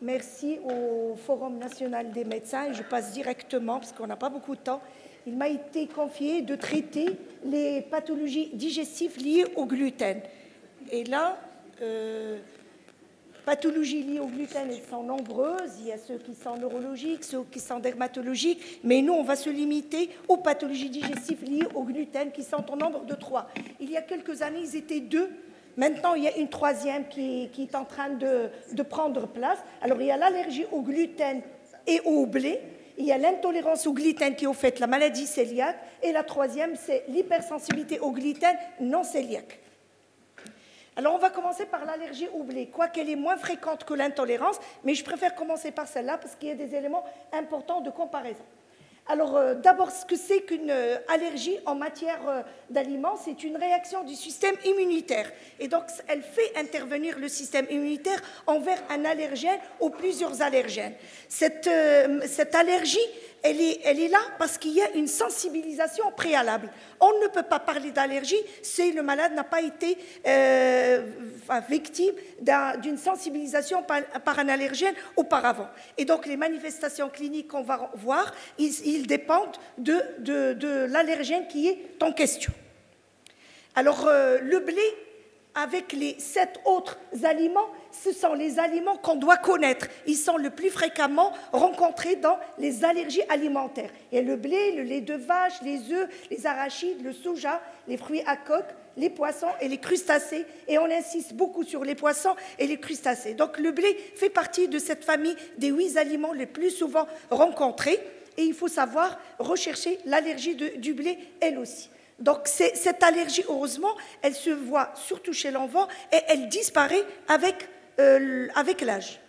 merci au Forum national des médecins, et je passe directement, parce qu'on n'a pas beaucoup de temps. Il m'a été confié de traiter les pathologies digestives liées au gluten. Et là, pathologies liées au gluten, elles sont nombreuses. Il y a ceux qui sont neurologiques, ceux qui sont dermatologiques, mais nous, on va se limiter aux pathologies digestives liées au gluten, qui sont au nombre de 3. Il y a quelques années, ils étaient 2. Maintenant, il y a une 3e qui est en train de prendre place. Alors, il y a l'allergie au gluten et au blé. Il y a l'intolérance au gluten qui est au fait la maladie cœliaque. Et la 3e, c'est l'hypersensibilité au gluten non cœliaque. Alors, on va commencer par l'allergie au blé, quoiqu'elle est moins fréquente que l'intolérance, mais je préfère commencer par celle-là parce qu'il y a des éléments importants de comparaison. Alors, d'abord, ce que c'est qu'une allergie en matière d'aliments, c'est une réaction du système immunitaire. Et donc, elle fait intervenir le système immunitaire envers un allergène ou plusieurs allergènes. Cette allergie, elle est là parce qu'il y a une sensibilisation préalable. On ne peut pas parler d'allergie si le malade n'a pas été victime d'une sensibilisation par un allergène auparavant. Et donc, les manifestations cliniques qu'on va voir, ils dépendent de l'allergène qui est en question. Alors, le blé, avec les 7 autres aliments, ce sont les aliments qu'on doit connaître. Ils sont le plus fréquemment rencontrés dans les allergies alimentaires. Il y a le blé, le lait de vache, les œufs, les arachides, le soja, les fruits à coque, les poissons et les crustacés. Et on insiste beaucoup sur les poissons et les crustacés. Donc le blé fait partie de cette famille des 8 aliments les plus souvent rencontrés. Et il faut savoir rechercher l'allergie du blé, elle aussi. Donc cette allergie, heureusement, elle se voit surtout chez l'enfant et elle disparaît avec l'âge.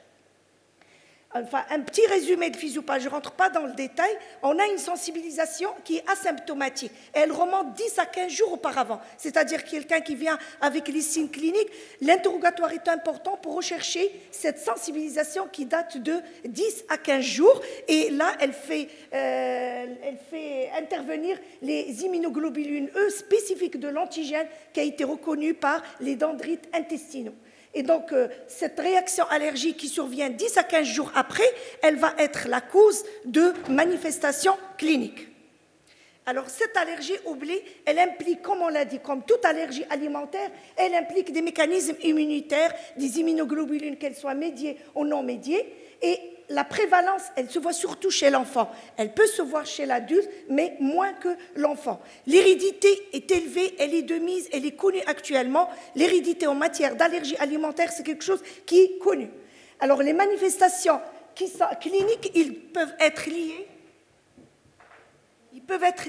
Enfin, un petit résumé de physiopathie, je ne rentre pas dans le détail. On a une sensibilisation qui est asymptomatique. Elle remonte 10 à 15 jours auparavant. C'est-à-dire quelqu'un qui vient avec les signes cliniques, l'interrogatoire est important pour rechercher cette sensibilisation qui date de 10 à 15 jours. Et là, elle fait intervenir les immunoglobulines E spécifiques de l'antigène qui a été reconnu par les dendrites intestinaux. Et donc, cette réaction allergique qui survient 10 à 15 jours après, elle va être la cause de manifestations cliniques. Alors, cette allergie au blé, elle implique, comme on l'a dit, comme toute allergie alimentaire, elle implique des mécanismes immunitaires, des immunoglobulines, qu'elles soient médiées ou non médiées. Et la prévalence, elle se voit surtout chez l'enfant. Elle peut se voir chez l'adulte, mais moins que l'enfant. L'hérédité est élevée, elle est de mise, elle est connue actuellement. L'hérédité en matière d'allergie alimentaire, c'est quelque chose qui est connu. Alors, les manifestations cliniques, ils peuvent être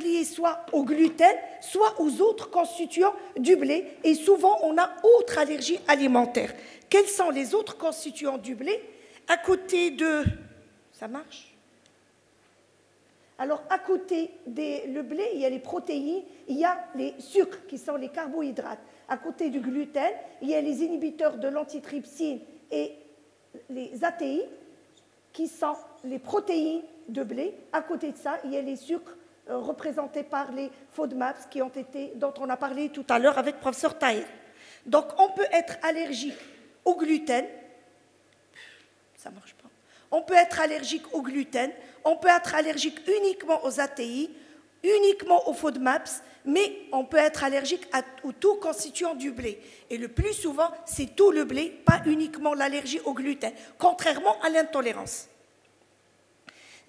liées soit au gluten, soit aux autres constituants du blé. Et souvent, on a autre allergie alimentaire. Quels sont les autres constituants du blé ? À côté de... Ça marche ? Alors, à côté le blé, il y a les protéines, il y a les sucres qui sont les carbohydrates. À côté du gluten, il y a les inhibiteurs de l'antitrypsine et les ATI qui sont les protéines de blé. À côté de ça, il y a les sucres représentés par les FODMAPs dont on a parlé tout à l'heure avec le professeur Tahir. Donc, on peut être allergique au gluten. Ça ne marche pas. On peut être allergique au gluten, on peut être allergique uniquement aux ATI, uniquement aux FODMAPs, mais on peut être allergique aux tout constituants du blé. Et le plus souvent, c'est tout le blé, pas uniquement l'allergie au gluten, contrairement à l'intolérance.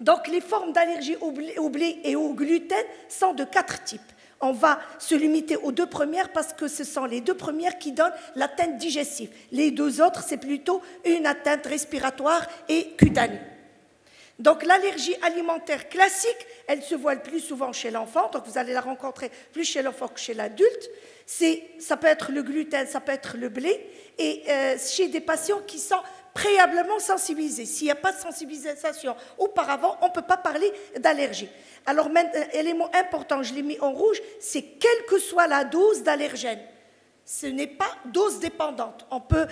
Donc, les formes d'allergie au blé et au gluten sont de 4 types. On va se limiter aux 2 premières parce que ce sont les 2 premières qui donnent l'atteinte digestive. Les 2 autres, c'est plutôt une atteinte respiratoire et cutanée. Donc l'allergie alimentaire classique, elle se voit le plus souvent chez l'enfant, donc vous allez la rencontrer plus chez l'enfant que chez l'adulte. Ça peut être le gluten, ça peut être le blé, et chez des patients qui sont préalablement sensibilisés. S'il n'y a pas de sensibilisation auparavant, on ne peut pas parler d'allergie. Alors, élément important, je l'ai mis en rouge, c'est quelle que soit la dose d'allergène. ce n'est pas dose dépendante. On peut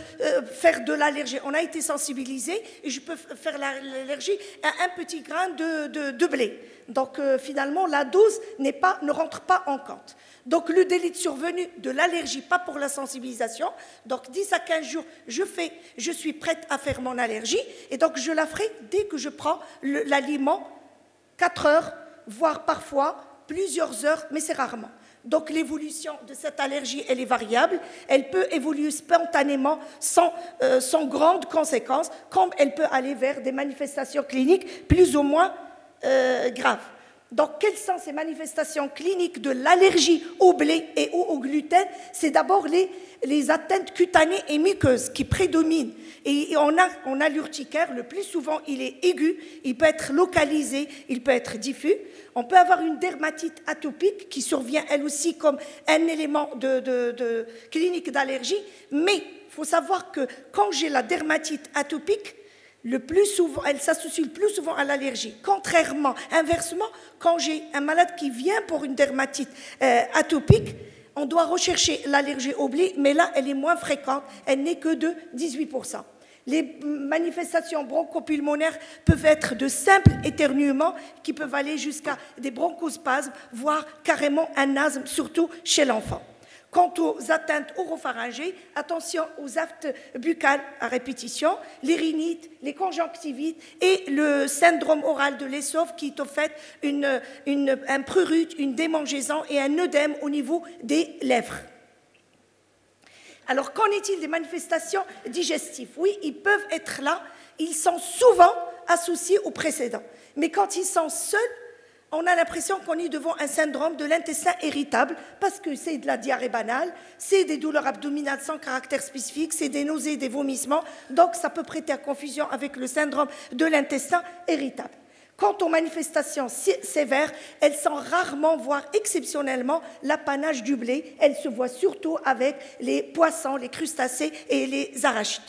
faire de l'allergie. On a été sensibilisé et je peux faire l'allergie à un petit grain de blé. Donc finalement, la dose ne rentre pas en compte. Donc le délai de survenue de l'allergie, pas pour la sensibilisation. Donc 10 à 15 jours, je suis prête à faire mon allergie. Et donc je la ferai dès que je prends l'aliment, 4 heures, voire parfois plusieurs heures, mais c'est rarement. Donc l'évolution de cette allergie, elle est variable. Elle peut évoluer spontanément sans grandes conséquences, comme elle peut aller vers des manifestations cliniques plus ou moins graves. Donc quelles sont ces manifestations cliniques de l'allergie au blé et au gluten? C'est d'abord les atteintes cutanées et muqueuses qui prédominent. Et on a l'urticaire, le plus souvent il est aigu, il peut être localisé, il peut être diffus. On peut avoir une dermatite atopique qui survient elle aussi comme un élément de clinique d'allergie. Mais il faut savoir que quand j'ai la dermatite atopique, le plus souvent, elle s'associe le plus souvent à l'allergie. Inversement, quand j'ai un malade qui vient pour une dermatite atopique, on doit rechercher l'allergie au blé, mais là, elle est moins fréquente, elle n'est que de 18%. Les manifestations bronchopulmonaires peuvent être de simples éternuements qui peuvent aller jusqu'à des bronchospasmes, voire carrément un asthme, surtout chez l'enfant. Quant aux atteintes oropharyngées, attention aux aphtes buccales à répétition, les rhinites, les conjonctivites et le syndrome oral de l'essophe qui est au fait un prurite, une démangeaison et un œdème au niveau des lèvres. Alors, qu'en est-il des manifestations digestives? Oui, ils peuvent être là, ils sont souvent associés aux précédents. Mais quand ils sont seuls, on a l'impression qu'on est devant un syndrome de l'intestin irritable parce que c'est de la diarrhée banale, c'est des douleurs abdominales sans caractère spécifique, c'est des nausées, des vomissements. Donc, ça peut prêter à confusion avec le syndrome de l'intestin irritable. Quant aux manifestations sévères, elles sont rarement, voire exceptionnellement, l'apanage du blé. Elles se voient surtout avec les poissons, les crustacés et les arachides.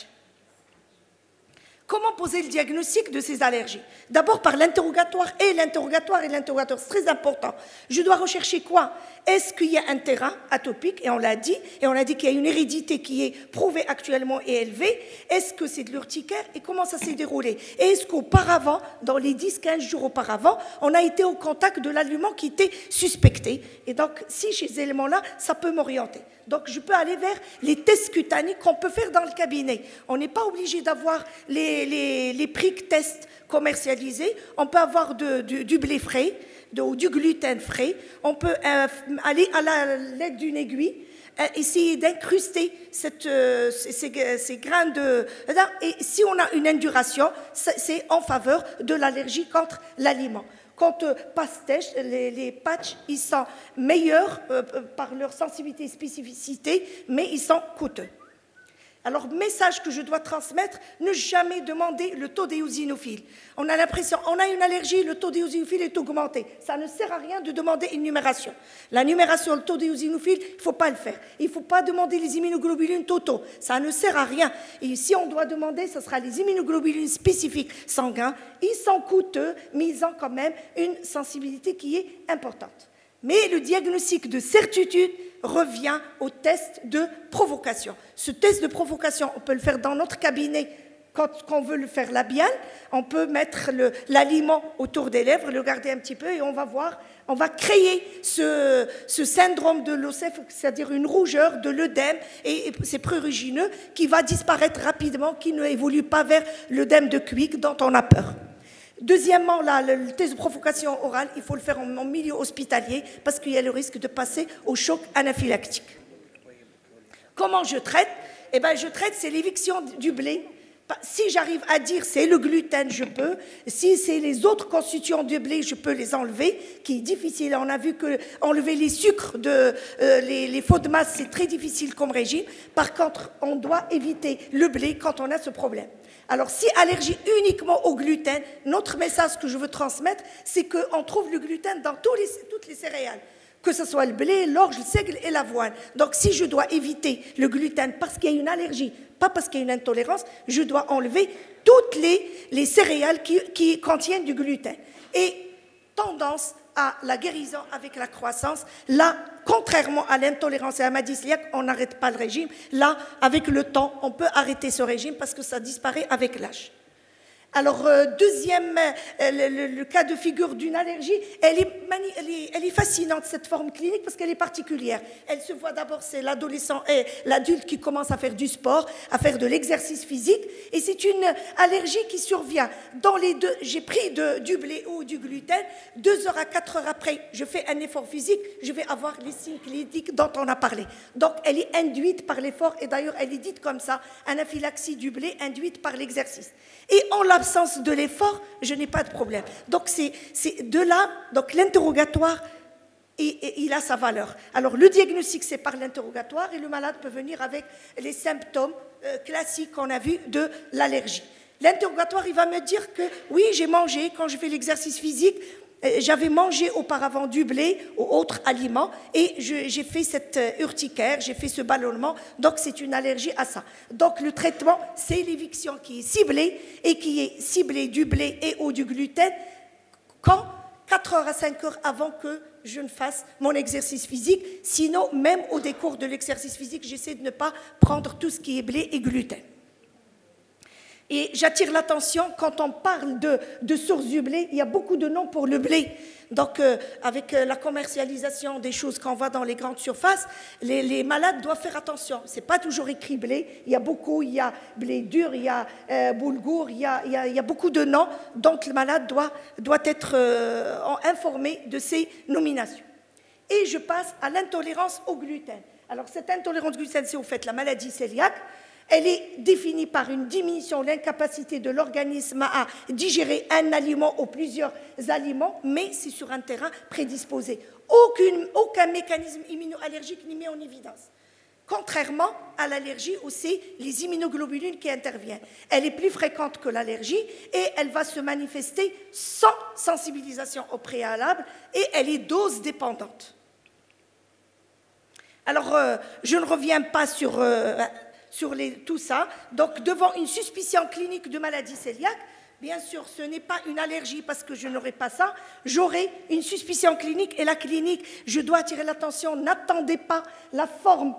Comment poser le diagnostic de ces allergies? D'abord par l'interrogatoire, c'est très important. Je dois rechercher quoi? Est-ce qu'il y a un terrain atopique? Et on l'a dit qu'il y a une hérédité qui est prouvée actuellement et élevée. Est-ce que c'est de l'urticaire? Et comment ça s'est déroulé? Et est-ce qu'auparavant, dans les 10-15 jours auparavant, on a été au contact de l'aliment qui était suspecté? Et donc, si j'ai ces éléments-là, ça peut m'orienter. Donc, je peux aller vers les tests cutanés qu'on peut faire dans le cabinet. On n'est pas obligé d'avoir les prick tests commercialisés. On peut avoir du blé frais, ou du gluten frais. On peut aller à l'aide d'une aiguille, essayer d'incruster ces grains de... Et si on a une induration, c'est en faveur de l'allergie contre l'aliment. Quant aux pastèches, les patchs, ils sont meilleurs par leur sensibilité et spécificité, mais ils sont coûteux. Alors, message que je dois transmettre, ne jamais demander le taux d'éosinophiles. On a l'impression, on a une allergie, le taux d'éosinophiles est augmenté. Ça ne sert à rien de demander une numération. La numération, le taux d'éosinophiles, il ne faut pas le faire. Il ne faut pas demander les immunoglobulines totaux. Ça ne sert à rien. Et si on doit demander, ce sera les immunoglobulines spécifiques sanguins. Ils sont coûteux, mais ils ont quand même une sensibilité qui est importante. Mais le diagnostic de certitude revient au test de provocation. Ce test de provocation, on peut le faire dans notre cabinet quand on veut le faire labial. On peut mettre l'aliment autour des lèvres, le garder un petit peu et on va voir, on va créer ce syndrome de l'OCEF, c'est-à-dire une rougeur, de l'œdème, et c'est prurigineux qui va disparaître rapidement, qui ne évolue pas vers l'œdème de Quick dont on a peur. Deuxièmement, le test de provocation orale, il faut le faire en milieu hospitalier parce qu'il y a le risque de passer au choc anaphylactique. Comment je traite? Eh bien, je traite, c'est l'éviction du blé. Si j'arrive à dire c'est le gluten, je peux. Si c'est les autres constituants du blé, je peux les enlever, qui est difficile. On a vu que enlever les sucres, les faux de masse, c'est très difficile comme régime. Par contre, on doit éviter le blé quand on a ce problème. Alors, si allergie uniquement au gluten, notre message que je veux transmettre, c'est qu'on trouve le gluten dans toutes les céréales, que ce soit le blé, l'orge, le seigle et l'avoine. Donc, si je dois éviter le gluten parce qu'il y a une allergie, pas parce qu'il y a une intolérance, je dois enlever toutes les céréales qui contiennent du gluten. Et tendance à la guérison avec la croissance. Là, contrairement à l'intolérance et à la maladie cœliaque, on n'arrête pas le régime. Là, avec le temps, on peut arrêter ce régime parce que ça disparaît avec l'âge. Alors, deuxième, le cas de figure d'une allergie, elle est fascinante, cette forme clinique, parce qu'elle est particulière. Elle se voit d'abord, c'est l'adolescent et l'adulte qui commence à faire du sport, à faire de l'exercice physique, et c'est une allergie qui survient dans les deux. J'ai pris du blé ou du gluten, 2 heures à 4 heures après, je fais un effort physique, je vais avoir les signes cliniques dont on a parlé. Donc, elle est induite par l'effort, et d'ailleurs, elle est dite comme ça, anaphylaxie du blé induite par l'exercice. Et en l'absence de l'effort, je n'ai pas de problème. Donc, c'est de là, donc l'interrogatoire, il a sa valeur. Alors, le diagnostic, c'est par l'interrogatoire, et le malade peut venir avec les symptômes classiques qu'on a vus de l'allergie. L'interrogatoire, il va me dire que, oui, j'ai mangé, quand je fais l'exercice physique, j'avais mangé auparavant du blé ou autres aliments et j'ai fait cette urticaire, j'ai fait ce ballonnement, donc c'est une allergie à ça. Donc le traitement, c'est l'éviction qui est ciblée et qui est ciblée du blé et ou du gluten quand 4 heures à 5 heures avant que je ne fasse mon exercice physique. Sinon, même au décours de l'exercice physique, j'essaie de ne pas prendre tout ce qui est blé et gluten. Et j'attire l'attention, quand on parle de source du blé, il y a beaucoup de noms pour le blé. Donc, avec la commercialisation des choses qu'on voit dans les grandes surfaces, les malades doivent faire attention. Ce n'est pas toujours écrit blé. Il y a beaucoup, il y a blé dur, il y a boulgour, il y a beaucoup de noms dont le malade doit être informé de ces nominations. Et je passe à l'intolérance au gluten. Alors, cette intolérance au gluten, c'est au fait la maladie cœliaque. Elle est définie par une diminution de l'incapacité de l'organisme à digérer un aliment ou plusieurs aliments, mais c'est sur un terrain prédisposé. Aucun mécanisme immunoallergique n'est mis en évidence. Contrairement à l'allergie où c'est les immunoglobulines qui interviennent. Elle est plus fréquente que l'allergie et elle va se manifester sans sensibilisation au préalable et elle est dose dépendante. Alors, je ne reviens pas sur tout ça. Donc, devant une suspicion clinique de maladie cœliaque, bien sûr, ce n'est pas une allergie parce que je n'aurai pas ça, j'aurai une suspicion clinique et la clinique, je dois attirer l'attention, n'attendez pas la forme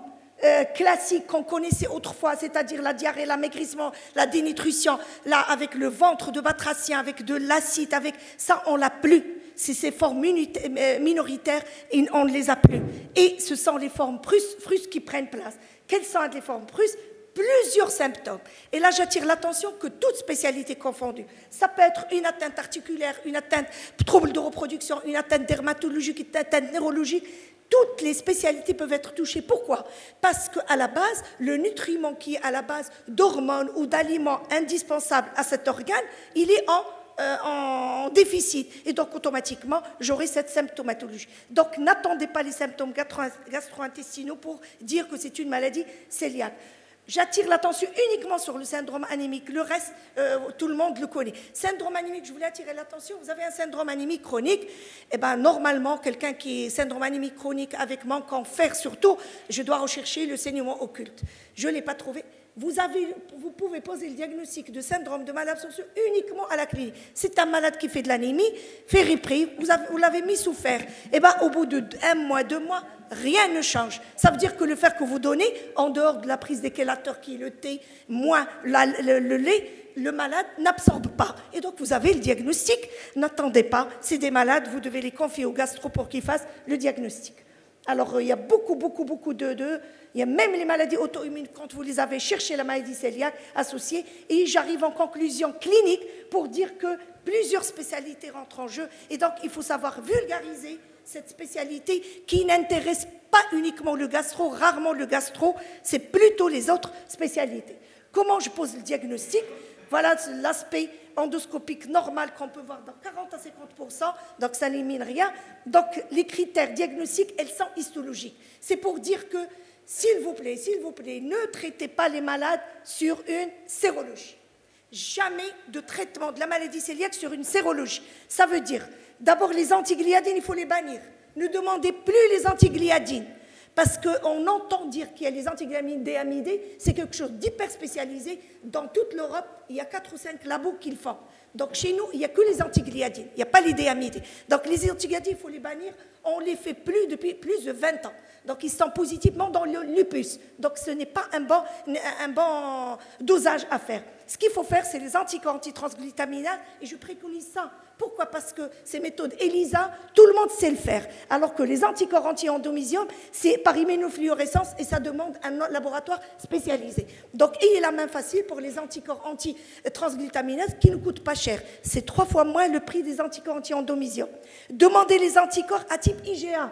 classique qu'on connaissait autrefois, c'est-à-dire la diarrhée, l'amaigrissement, la dénutrition, là, avec le ventre de batracien, avec de l'acide, avec ça, on l'a plus. C'est ces formes minoritaires et on ne les a plus. Et ce sont les formes frustes qui prennent place. Quelles sont les formes frustes? Plusieurs symptômes. Et là, j'attire l'attention que toute spécialité confondue. Ça peut être une atteinte articulaire, une atteinte trouble de reproduction, une atteinte dermatologique, une atteinte neurologique. Toutes les spécialités peuvent être touchées. Pourquoi? Parce qu'à la base, le nutriment qui est à la base d'hormones ou d'aliments indispensables à cet organe, il est en déficit. Et donc, automatiquement, j'aurai cette symptomatologie. Donc, n'attendez pas les symptômes gastro-intestinaux pour dire que c'est une maladie cœliaque. J'attire l'attention uniquement sur le syndrome anémique. Le reste, tout le monde le connaît. Syndrome anémique, je voulais attirer l'attention. Vous avez un syndrome anémique chronique. Eh bien, normalement, quelqu'un qui est syndrome anémique chronique avec manque en fer surtout, je dois rechercher le saignement occulte. Je ne l'ai pas trouvé. Vous pouvez poser le diagnostic de syndrome de malabsorption uniquement à la clinique. C'est un malade qui fait de l'anémie, féripril, vous l'avez mis sous fer. Eh bien, au bout de 1 mois, 2 mois, rien ne change. Ça veut dire que le fer que vous donnez, en dehors de la prise des chélateurs qui est le thé, moins le lait, le malade n'absorbe pas. Et donc, vous avez le diagnostic. N'attendez pas. C'est des malades, vous devez les confier au gastro pour qu'ils fassent le diagnostic. Alors, il y a beaucoup il y a même les maladies auto-immunes, quand vous les avez cherchées, la maladie cœliaque associée, et j'arrive en conclusion clinique pour dire que plusieurs spécialités rentrent en jeu, et donc il faut savoir vulgariser cette spécialité qui n'intéresse pas uniquement le gastro, rarement le gastro, c'est plutôt les autres spécialités. Comment je pose le diagnostic? Voilà l'aspect endoscopique normal qu'on peut voir dans 40 à 50%, donc ça n'élimine rien. Donc les critères diagnostiques, elles sont histologiques. C'est pour dire que, s'il vous plaît, ne traitez pas les malades sur une sérologie. Jamais de traitement de la maladie cœliaque sur une sérologie. Ça veut dire, d'abord les antigliadines, il faut les bannir. Ne demandez plus les antigliadines. Parce qu'on entend dire qu'il y a les antigliadines déamidées, c'est quelque chose d'hyper spécialisé. Dans toute l'Europe, il y a 4 ou 5 labos qui le font. Donc chez nous, il n'y a que les antigliadines, il n'y a pas les déamidés. Donc les antigliadines, il faut les bannir, on les fait plus depuis plus de 20 ans. Donc ils sont positivement dans le lupus. Donc ce n'est pas un bon dosage à faire. Ce qu'il faut faire, c'est les anticorps antitransglutaminase, et je préconise ça. Pourquoi? Parce que ces méthodes ELISA, tout le monde sait le faire. Alors que les anticorps anti-endométriome, c'est par immunofluorescence et ça demande un laboratoire spécialisé. Donc ayez la main facile pour les anticorps anti-transglutaminase qui ne coûtent pas cher. C'est 3 fois moins le prix des anticorps anti-endométriome. Demandez les anticorps à type IgA.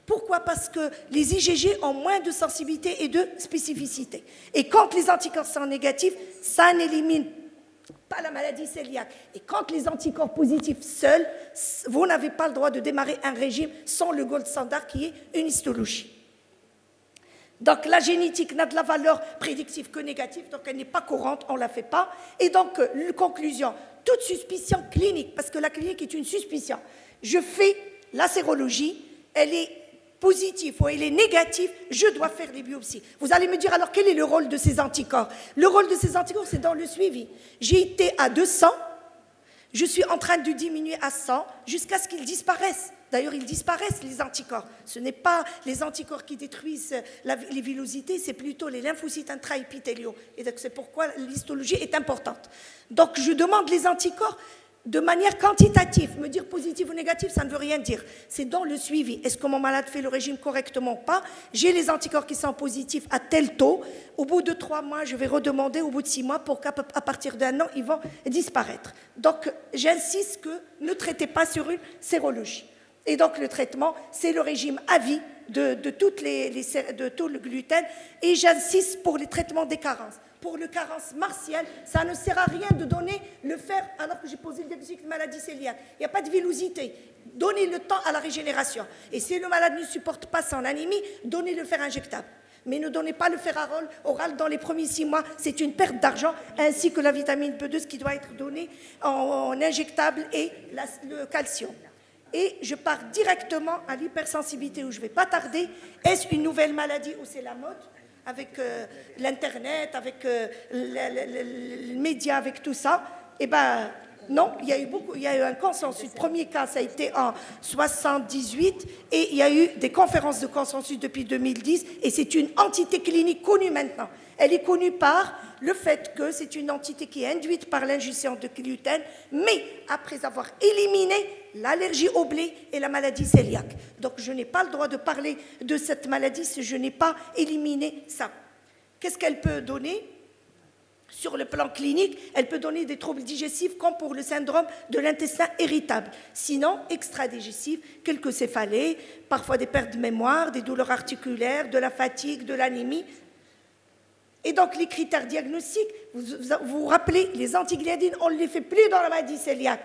Pourquoi? Parce que les IgG ont moins de sensibilité et de spécificité. Et quand les anticorps sont négatifs, ça n'élimine pas la maladie cœliaque. Et quand les anticorps positifs seuls, vous n'avez pas le droit de démarrer un régime sans le gold standard qui est une histologie. Donc la génétique n'a de la valeur prédictive que négative, donc elle n'est pas courante, on ne la fait pas. Et donc, conclusion, toute suspicion clinique, parce que la clinique est une suspicion. Je fais la sérologie, elle est positif ou il est négatif, je dois faire les biopsies. Vous allez me dire alors quel est le rôle de ces anticorps? Le rôle de ces anticorps, c'est dans le suivi. J'ai été à 200, je suis en train de diminuer à 100 jusqu'à ce qu'ils disparaissent. D'ailleurs, ils disparaissent, les anticorps. Ce n'est pas les anticorps qui détruisent les villosités, c'est plutôt les lymphocytes intraépithéliaux. Et donc, c'est pourquoi l'histologie est importante. Donc, je demande les anticorps de manière quantitative. Me dire positif ou négatif, ça ne veut rien dire. C'est dans le suivi. Est-ce que mon malade fait le régime correctement ou pas? J'ai les anticorps qui sont positifs à tel taux. Au bout de 3 mois, je vais redemander au bout de 6 mois pour qu'à partir d'1 an, ils vont disparaître. Donc, j'insiste que ne traitez pas sur une sérologie. Et donc, le traitement, c'est le régime à vie de tout le gluten. Et j'insiste pour les traitements des carences. Pour le carence martiale, ça ne sert à rien de donner le fer alors que j'ai posé le diagnostic de maladie cœliaque. Il n'y a pas de villosité. Donnez le temps à la régénération. Et si le malade ne supporte pas son anémie, donnez le fer injectable. Mais ne donnez pas le fer oral dans les premiers 6 mois. C'est une perte d'argent, ainsi que la vitamine B12 qui doit être donnée en injectable et le calcium. Et je pars directement à l'hypersensibilité où je ne vais pas tarder. Est-ce une nouvelle maladie ou c'est la mode? Avec l'Internet, avec les médias, avec tout ça, eh bien, non, il y a eu un consensus. Le premier cas, ça a été en 78, et il y a eu des conférences de consensus depuis 2010, et c'est une entité clinique connue maintenant. Elle est connue par le fait que c'est une entité qui est induite par l'ingestion de gluten, mais après avoir éliminé l'allergie au blé et la maladie cœliaque. Donc je n'ai pas le droit de parler de cette maladie si je n'ai pas éliminé ça. Qu'est-ce qu'elle peut donner? Sur le plan clinique, elle peut donner des troubles digestifs comme pour le syndrome de l'intestin irritable. Sinon, extradigestif, quelques céphalées, parfois des pertes de mémoire, des douleurs articulaires, de la fatigue, de l'anémie. Et donc, les critères diagnostiques, vous vous rappelez, les antigliadines, on ne les fait plus dans la maladie cœliaque.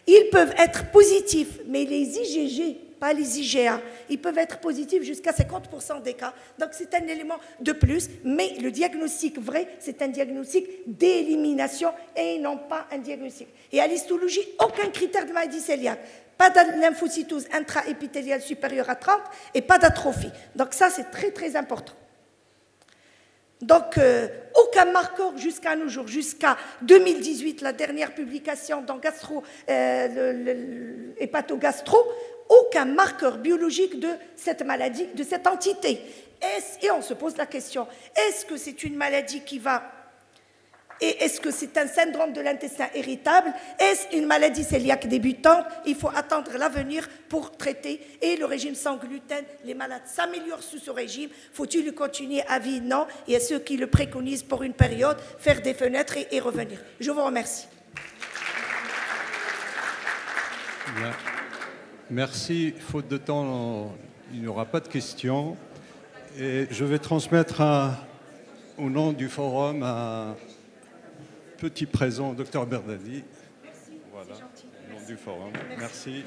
Ils peuvent être positifs, mais les IgG, pas les IgA, ils peuvent être positifs jusqu'à 50% des cas. Donc, c'est un élément de plus, mais le diagnostic vrai, c'est un diagnostic d'élimination et non pas un diagnostic. Et à l'histologie, aucun critère de maladie cœliaque. Pas de lymphocytose intraépithéliale supérieure à 30 et pas d'atrophie. Donc, ça, c'est très, très important. Donc, aucun marqueur jusqu'à nos jours, jusqu'à 2018, la dernière publication dans hépatogastro, aucun marqueur biologique de cette maladie, de cette entité. Et on se pose la question, est-ce que c'est une maladie qui va... Et est-ce que c'est un syndrome de l'intestin irritable? Est-ce une maladie cœliaque débutante? Il faut attendre l'avenir pour traiter. Et le régime sans gluten, les malades s'améliorent sous ce régime. Faut-il le continuer à vie? Non. Il y a ceux qui le préconisent pour une période, faire des fenêtres et revenir. Je vous remercie. Bien. Merci. Faute de temps, il n'y aura pas de questions. Et je vais transmettre au nom du forum un petit présent au docteur Berdadi. Merci. Voilà, au nom du forum. Merci.